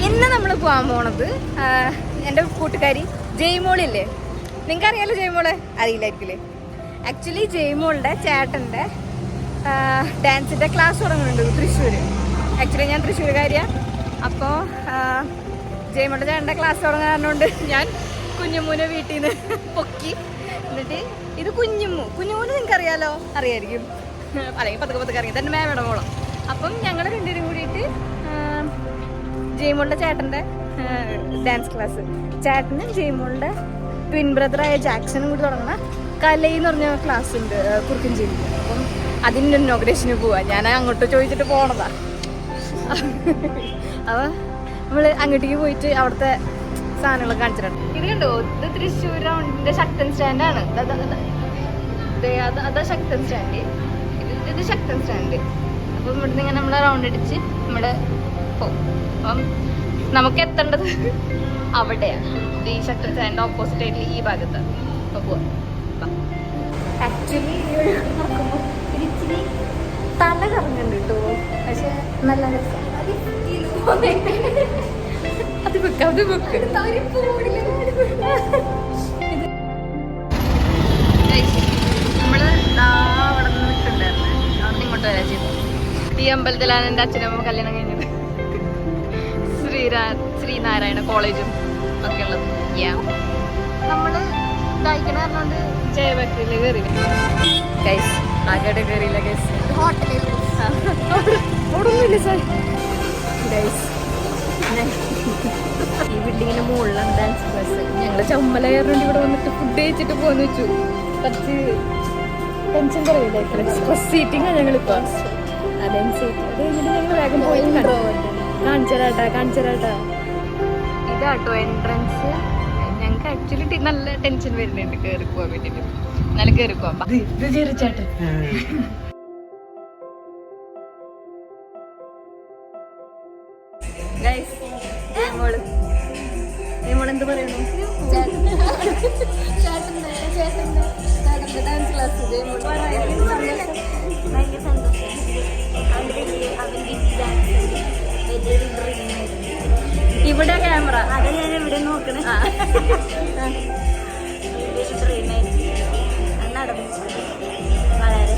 ഇന്ന് നമ്മൾ പോകാൻ പോണത് എൻ്റെ കൂട്ടുകാരി ജയ്മോളില്ലേ, നിങ്ങൾക്ക് അറിയാലോ ജയ്മോള്, അറിയില്ലായിരിക്കില്ലേ. ആക്ച്വലി ജയ്മോളുടെ ചേട്ടൻ്റെ ഡാൻസിൻ്റെ ക്ലാസ് തുടങ്ങുന്നുണ്ട് തൃശ്ശൂർ. ആക്ച്വലി ഞാൻ തൃശ്ശൂർകാരിയാണ്. അപ്പോൾ ജയ്മോളുടെ ചേട്ടൻ്റെ ക്ലാസ് തുടങ്ങാറുണ്ട്. ഞാൻ കുഞ്ഞുമൂനെ വീട്ടിൽ നിന്ന് പൊക്കി. എന്നിട്ട് ഇത് കുഞ്ഞുമൂന് നിങ്ങൾക്ക് അറിയാലോ, അറിയായിരിക്കും, അല്ലെങ്കിൽ പതുക്കെ അറിയാം, തന്നെ മേമയുടെ മോളം. അപ്പം ഞങ്ങൾ രണ്ടുപേരും കൂടിയിട്ട് ജയ്മോളുടെ ചേട്ടൻ്റെ ഡാൻസ് ക്ലാസ്, ചേട്ടനും ജയ്മോളുടെ ട്വിൻ ബ്രദറായ ജാക്സനും കൂടി തുടങ്ങുന്ന കലയെന്ന് പറഞ്ഞ ക്ലാസ് ഉണ്ട് കുറുക്കഞ്ചേരി. അപ്പം അതിൻ്റെ ഇനോഗ്രേഷന് പോവാ. ഞാൻ അങ്ങോട്ട് ചോദിച്ചിട്ട് പോണതാ. അപ്പോൾ നമ്മൾ അങ്ങോട്ടേക്ക് പോയിട്ട് അവിടുത്തെ സാധനങ്ങളൊക്കെ കാണിച്ചിട്ടുണ്ട്. ഇത് കണ്ടോ, ഇത് തൃശ്ശൂർ റൗണ്ടിൻ്റെ ശക്തൻ സ്റ്റാൻഡാണ്. അതാ ശക്തൻ സ്റ്റാൻഡ്, ഇത് ശക്തൻ സ്റ്റാൻഡ്. അപ്പം ഇവിടുന്ന് ഇങ്ങനെ നമ്മൾ റൗണ്ട് അടിച്ച് നമ്മുടെ പോകും. അപ്പം നമുക്ക് എത്തേണ്ടത് അവിടെയാണ്, ഈ ശക്തൻ സ്റ്റാൻഡ് ഓപ്പോസിറ്റ് ആയിട്ട് ഈ ഭാഗത്ത്. അപ്പോൾ പോവാം. ആക്ച്വലി നടക്കുമ്പോൾ ഇച്ചിരി തല കറങ്ങുന്നുണ്ട് കേട്ടോ, പക്ഷെ നല്ല രസം. അത് വെക്കാം, അത് വെക്കാം. നമ്മള് അവിടെ നിന്ന് നിൽക്കണ്ടായിരുന്നു, അവിടെ നിന്ന് ഇങ്ങോട്ട് വരാൻ ചെയ്തു. ഈ അമ്പലത്തിലാണ് എൻ്റെ അച്ഛനമ്മ കല്യാണം കഴിഞ്ഞത്. ശ്രീനാരായണ കോളേജും ഒക്കെ ഉള്ളത്. നമ്മള് ഇതായിക്കണ പറഞ്ഞോണ്ട് ജയ ബേക്കറിയിൽ കയറി. ഗൈസ് ആകെ കയറിയില്ല ഗൈസ്, ഹോട്ടലിൽ ഒന്നുമില്ല സാർ. ഗൈസ് ഈ ബിൽഡിങ്ങിന് മുകളിലാണ് ഡാൻസ് ക്ലാസ്. ഞങ്ങൾ ചമ്മല കയറുകൊണ്ട് ഇവിടെ വന്നിട്ട് ഫുഡ് കഴിച്ചിട്ട് പോകാന്ന് വെച്ചു. കുറച്ച് ടെൻഷൻ കുറവില്ല, സ്ട്രെസ് സീറ്റിംഗാണ് ഞങ്ങളിപ്പോൾ. അതനുസരിച്ച് അത് കഴിഞ്ഞിട്ട് ഞങ്ങൾ വേഗം പോയി കാണിച്ചരാട്ടാ. ഇതാട്ടോ എൻട്രൻസ്. ഞങ്ങൾക്ക് ആക്ച്വലി നല്ല ടെൻഷൻ വരുന്നുണ്ട് കയറി പോകാൻ വേണ്ടിയിട്ട്. എന്നാലും കയറി പോവാം. ഇത് ചെറുചേട്ടൻ ഗൈസ്. എന്ത് പറയണു? ഡാൻസ് ക്ലാസ് ഇവിടെ ക്യാമറ അതെ ഞാൻ ഇവിടെ നോക്കണേ. വളരെ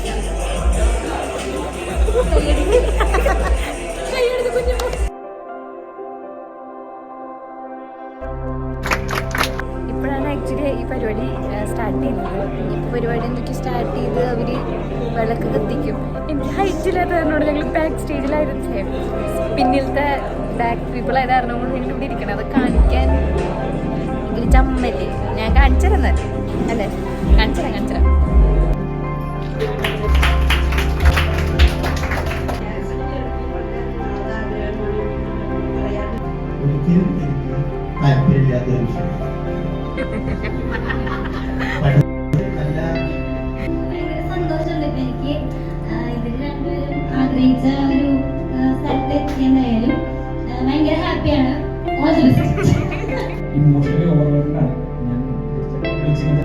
ഇപ്പോഴാണ് ആക്ച്വലി ഈ പരിപാടി സ്റ്റാർട്ട് ചെയ്യുന്നത്. ഇപ്പോൾ പരിപാടി എന്തൊക്കെ സ്റ്റാർട്ട് ചെയ്ത് അവർ വിളക്ക് കത്തിക്കും. എനിക്ക് ഹൈറ്റില്ലാത്തതിനോട് ഞങ്ങൾ ബാക്ക് സ്റ്റേജിലായിരുന്നു, പിന്നിലത്തെ ബാക്ക് പീപ്പിൾ ആയത് കാരണം കൊണ്ട് ഞങ്ങൾ ഇവിടെ ഇരിക്കണം. അത് കാണിക്കാൻ ഇതിൽ ചമ്മല്ലേ. ഞാൻ കാണിച്ചിരുന്നത് അല്ലേ, കാണിച്ചരാം. സന്തോഷമുണ്ട് എനിക്ക് ഇതിൽ രണ്ടുപേരും ആഗ്രഹിച്ച ഒരു സ്ഥലത്ത് എത്തിയെന്നായാലും ഭയങ്കര ഹാപ്പിയാണ്. All the best. ഇമോഷണലി ഓവർലോഡാണ് ഞാൻ വിളിച്ചത്.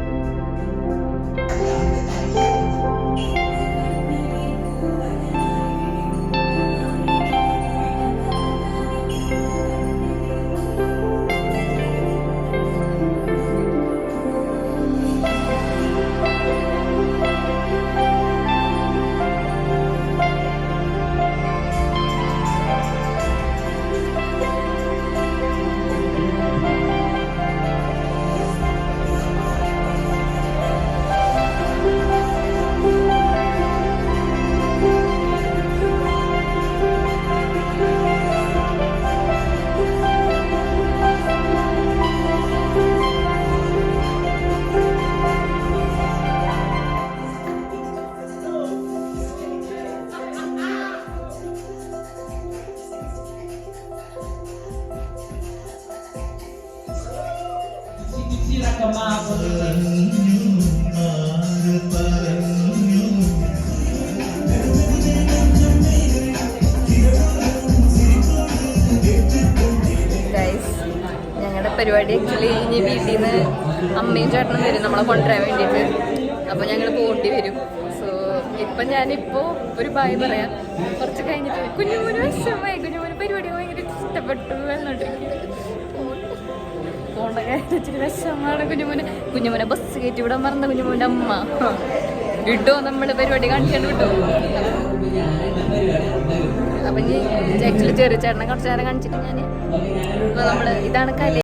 ഞങ്ങളുടെ പരിപാടി ആക്ച്വലി ഇനി വീട്ടിൽ നിന്ന് അമ്മയും ചേട്ടനും വരും നമ്മളെ കൊണ്ടുവരാൻ വേണ്ടിയിട്ട്. അപ്പോൾ ഞങ്ങൾ പോകേണ്ടി വരും. സോ ഇപ്പം ഞാനിപ്പോൾ ഒരു ബായ് പറയാം, കുറച്ച് കഴിഞ്ഞിട്ട് കുഞ്ഞുമോന് കഷ്ടപ്പെട്ടു പോണ്ട കാര്യം ഇച്ചിരി വിഷമാണ്. കുഞ്ഞുമോനെ ബസ് കയറ്റി വിടാൻ മറന്ന കുഞ്ഞുമോന്റെ അമ്മ വിട്ടോ, നമ്മള് പരിപാടി കാണിക്കാണ്ട് വിട്ടോ. അപ്പൊ ഇനി ആക്ച്വലി ചെറിയ ചേട്ടനെ കുറച്ചു നേരം കാണിച്ചിട്ട് ഞാൻ ഇപ്പൊ നമ്മള് ഇതാണ് കല.